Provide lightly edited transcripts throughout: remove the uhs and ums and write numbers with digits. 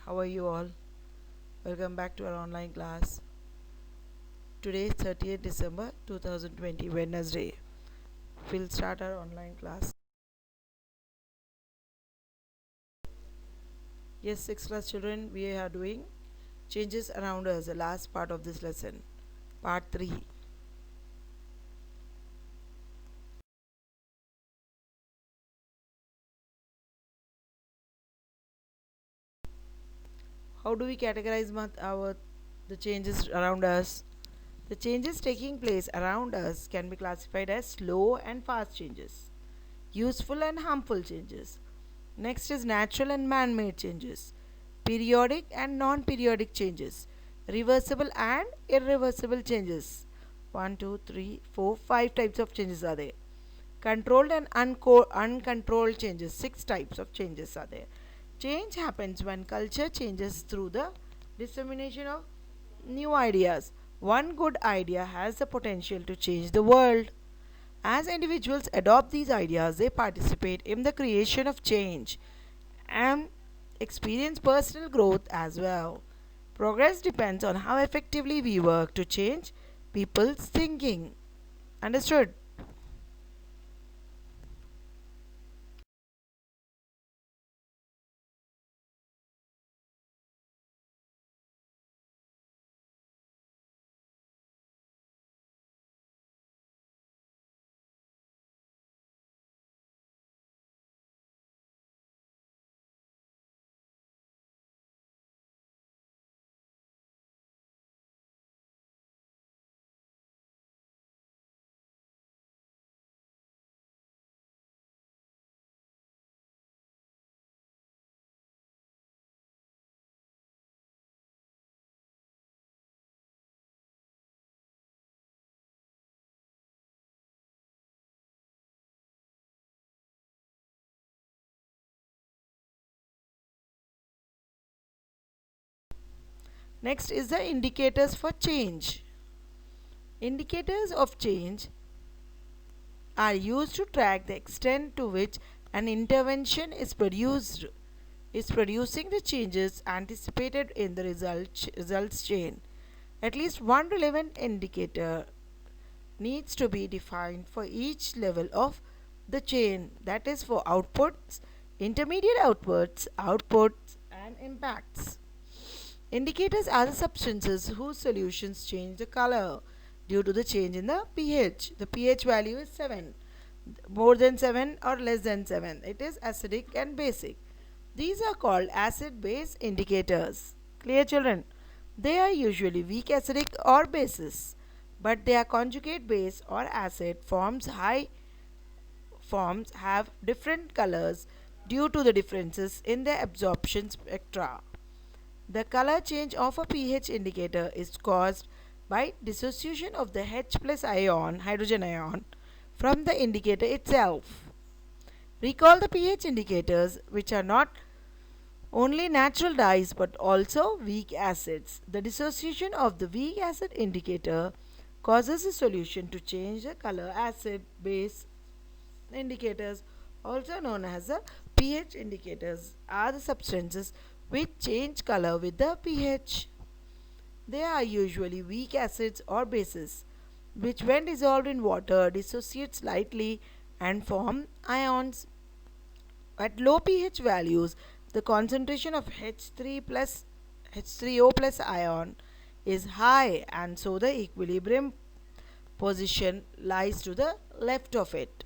How are you all? Welcome back to our online class. Today is 30th December 2020, Wednesday. We'll start our online class. Yes, 6th class children, we are doing changes around us, the last part of this lesson, part 3. How do we categorize our the changes around us? The changes taking place around us can be classified as slow and fast changes, useful and harmful changes. Next is natural and man made changes, periodic and non periodic changes, reversible and irreversible changes. 1, 2, 3, 4, 5 types of changes are there. Controlled and uncontrolled changes, 6 types of changes are there. Change happens when culture changes through the dissemination of new ideas. One good idea has the potential to change the world. As individuals adopt these ideas, they participate in the creation of change and experience personal growth as well. Progress depends on how effectively we work to change people's thinking. Understood? Next is the indicators for change. Indicators of change are used to track the extent to which an intervention is producing the changes anticipated in the results chain. At least one relevant indicator needs to be defined for each level of the chain, that is for outputs, intermediate outputs and impacts. Indicators are the substances whose solutions change the color due to the change in the pH. The pH value is 7, more than 7 or less than 7. It is acidic and basic. These are called acid base indicators. Clear, children? They are usually weak acidic or bases, but their conjugate base or acid forms have different colors due to the differences in their absorption spectra. The color change of a pH indicator is caused by dissociation of the H plus ion, hydrogen ion, from the indicator itself. Recall the pH indicators, which are not only natural dyes but also weak acids. The dissociation of the weak acid indicator causes the solution to change the color. Acid base indicators, also known as the pH indicators, are the substances which change color with the pH. They are usually weak acids or bases, which when dissolved in water dissociate slightly and form ions. At low pH values, the concentration of H3O plus ion is high, and so the equilibrium position lies to the left of it.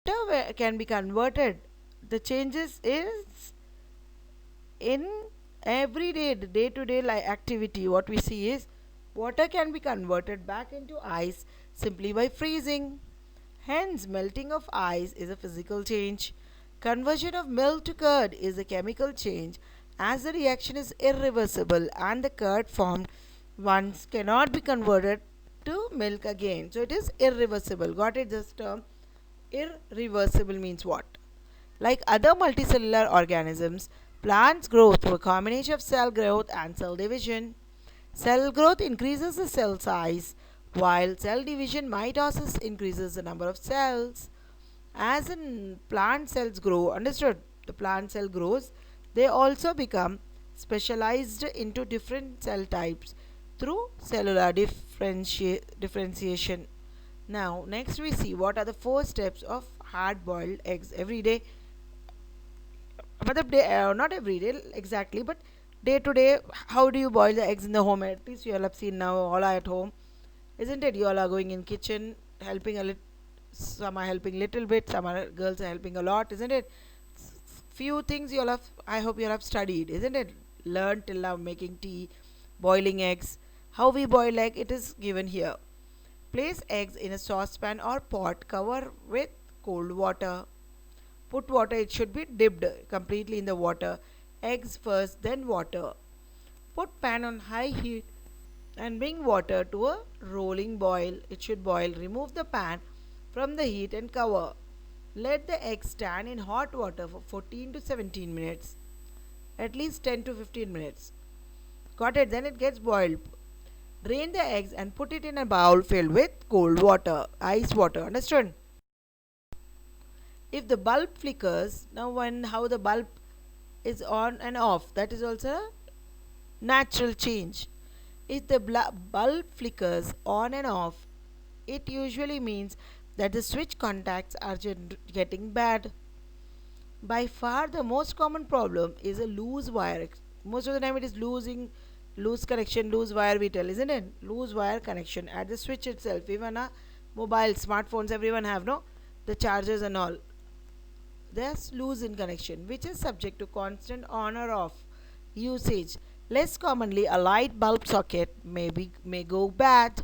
can be converted. The changes is in everyday day to day activity. What we see is water can be converted back into ice simply by freezing. Hence, melting of ice is a physical change. Conversion of milk to curd is a chemical change, as the reaction is irreversible and the curd formed once cannot be converted to milk again. So it is irreversible. Got it? This term irreversible means what? Like other multicellular organisms, plants grow through a combination of cell growth and cell division. Cell growth increases the cell size, while cell division mitosis increases the number of cells. As in plant cells grow, understood? The plant cell grows, they also become specialized into different cell types through cellular differentiation. Now, next we see what are the 4 steps of hard boiled eggs every day. Not every day exactly, but day to day, how do you boil the eggs in the home? At least you all have seen now, all are at home, isn't it? You all are going in kitchen, helping a little. Some are helping little bit, some are girls are helping a lot, isn't it? Few things you all have. I hope you all have studied, isn't it? Learned till now, making tea, boiling eggs. How we boil egg? It is given here. Place eggs in a saucepan or pot. Cover with cold water. Put water, it should be dipped completely in the water. Eggs first, then water. Put pan on high heat and bring water to a rolling boil. It should boil. Remove the pan from the heat and cover. Let the eggs stand in hot water for 14 to 17 minutes. At least 10 to 15 minutes. Got it? Then it gets boiled. Drain the eggs and put it in a bowl filled with cold water, ice water. Understood? If the bulb flickers, now when how the bulb is on and off, that is also a natural change. If the bulb flickers on and off, it usually means that the switch contacts are getting bad. By far the most common problem is a loose wire. Most of the time it is loose connection, loose wire we tell, isn't it? Loose wire connection at the switch itself. Even a mobile, smartphones everyone have, no? The chargers and all. There's loose in connection, which is subject to constant on or off usage. Less commonly, a light bulb socket may go bad.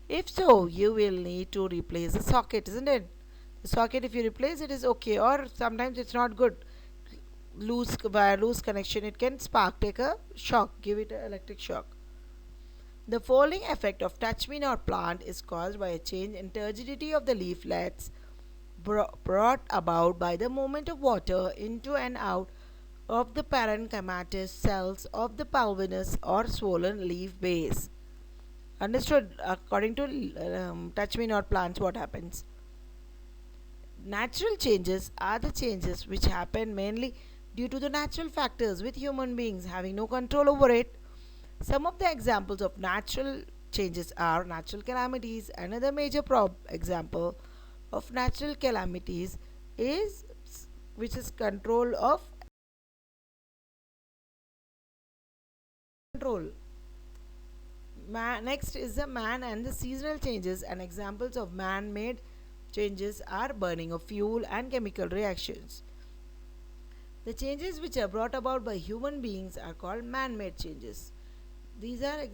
If so, you will need to replace the socket, isn't it? The socket, if you replace it, is okay, or sometimes it's not good. Loose wire, loose connection, it can spark, take a shock, give it an electric shock. The falling effect of touch me not plant is caused by a change in turgidity of the leaflets brought about by the movement of water into and out of the parenchymatous cells of the pulvinous or swollen leaf base. Understood? According to touch me not plants, what happens? Natural changes are the changes which happen mainly due to the natural factors, with human beings having no control over it. Some of the examples of natural changes are natural calamities. Another major example of natural calamities is which is control of control. Next is the man and the seasonal changes, and examples of man-made changes are burning of fuel and chemical reactions. The changes which are brought about by human beings are called man-made changes. These are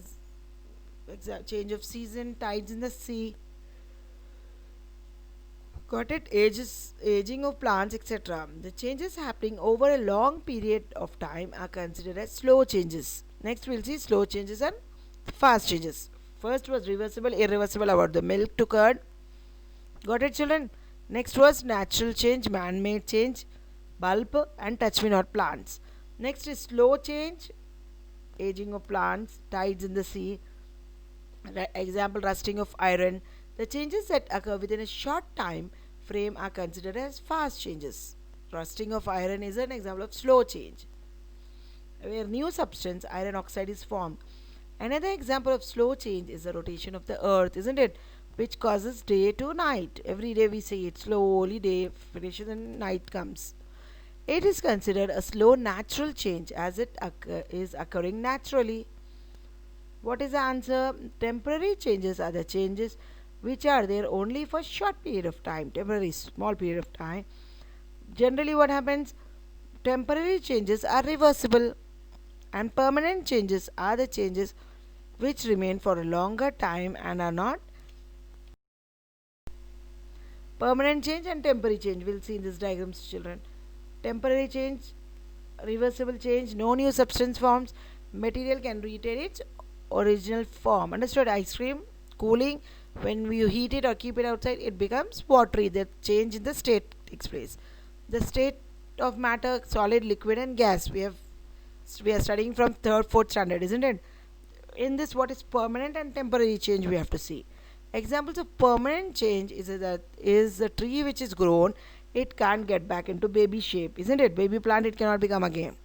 change of season, tides in the sea, got it, aging of plants, etc. The changes happening over a long period of time are considered as slow changes. Next we'll see slow changes and fast changes. First was reversible, irreversible about the milk to curd. Got it, children? Next was natural change, man-made change, bulb and touch me not plants. Next is slow change, aging of plants, tides in the sea. Example, rusting of iron. The changes that occur within a short time frame are considered as fast changes. Rusting of iron is an example of slow change, where new substance, iron oxide, is formed. Another example of slow change is the rotation of the earth, isn't it? Which causes day to night. Every day we say it, slowly day finishes and night comes. It is considered a slow natural change as it is occurring naturally. What is the answer? Temporary changes are the changes which are there only for short period of time, temporary small period of time. Generally what happens, temporary changes are reversible and permanent changes are the changes which remain for a longer time and are not permanent change and temporary change. We'll see in this diagrams, children. Temporary change, reversible change, no new substance forms, material can retain its original form. Understood? Ice cream, cooling, when you heat it or keep it outside, it becomes watery. The change in the state takes place. The state of matter, solid, liquid, and gas. We are studying from third, fourth standard, isn't it? In this, what is permanent and temporary change we have to see. Examples of permanent change is a tree which is grown, it can't get back into baby shape, isn't it? Baby plant, it cannot become again.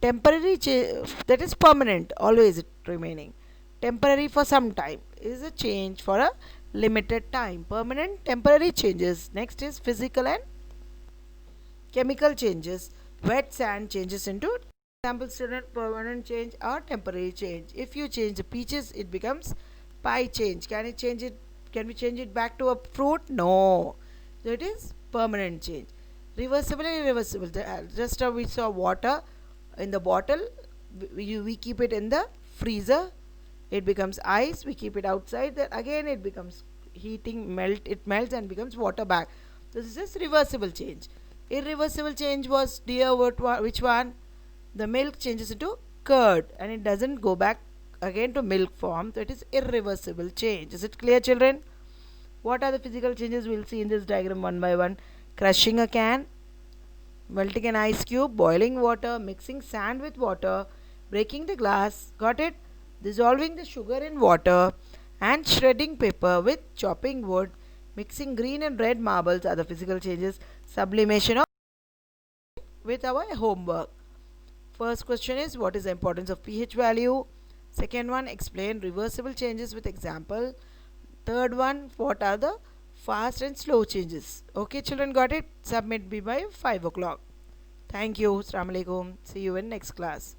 Temporary change, that is permanent, always remaining. Temporary for some time is a change for a limited time. Permanent, temporary changes. Next is physical and chemical changes. Wet sand changes into, example student, permanent change or temporary change. If you change the peaches, it becomes pie change. Can it change it? Can we change it back to a fruit? No. So it is permanent change. Reversible and irreversible. Just we saw water in the bottle. We keep it in the freezer. It becomes ice. We keep it outside. Then again it becomes heating, melt. It melts and becomes water back. So this is reversible change. Irreversible change was, dear, which one? The milk changes into curd and it doesn't go back again to milk form. So it is irreversible change. Is it clear, children? What are the physical changes? We'll see in this diagram one by one. Crushing a can, melting an ice cube, boiling water, mixing sand with water, breaking the glass, got it? Dissolving the sugar in water and shredding paper with chopping wood, mixing green and red marbles are the physical changes. Sublimation of with our homework. First question is, what is the importance of pH value? Second one, explain reversible changes with example. Third one, what are the fast and slow changes? Okay, children, got it? Submit by 5 o'clock. Thank you. Assalamu alaikum. See you in next class.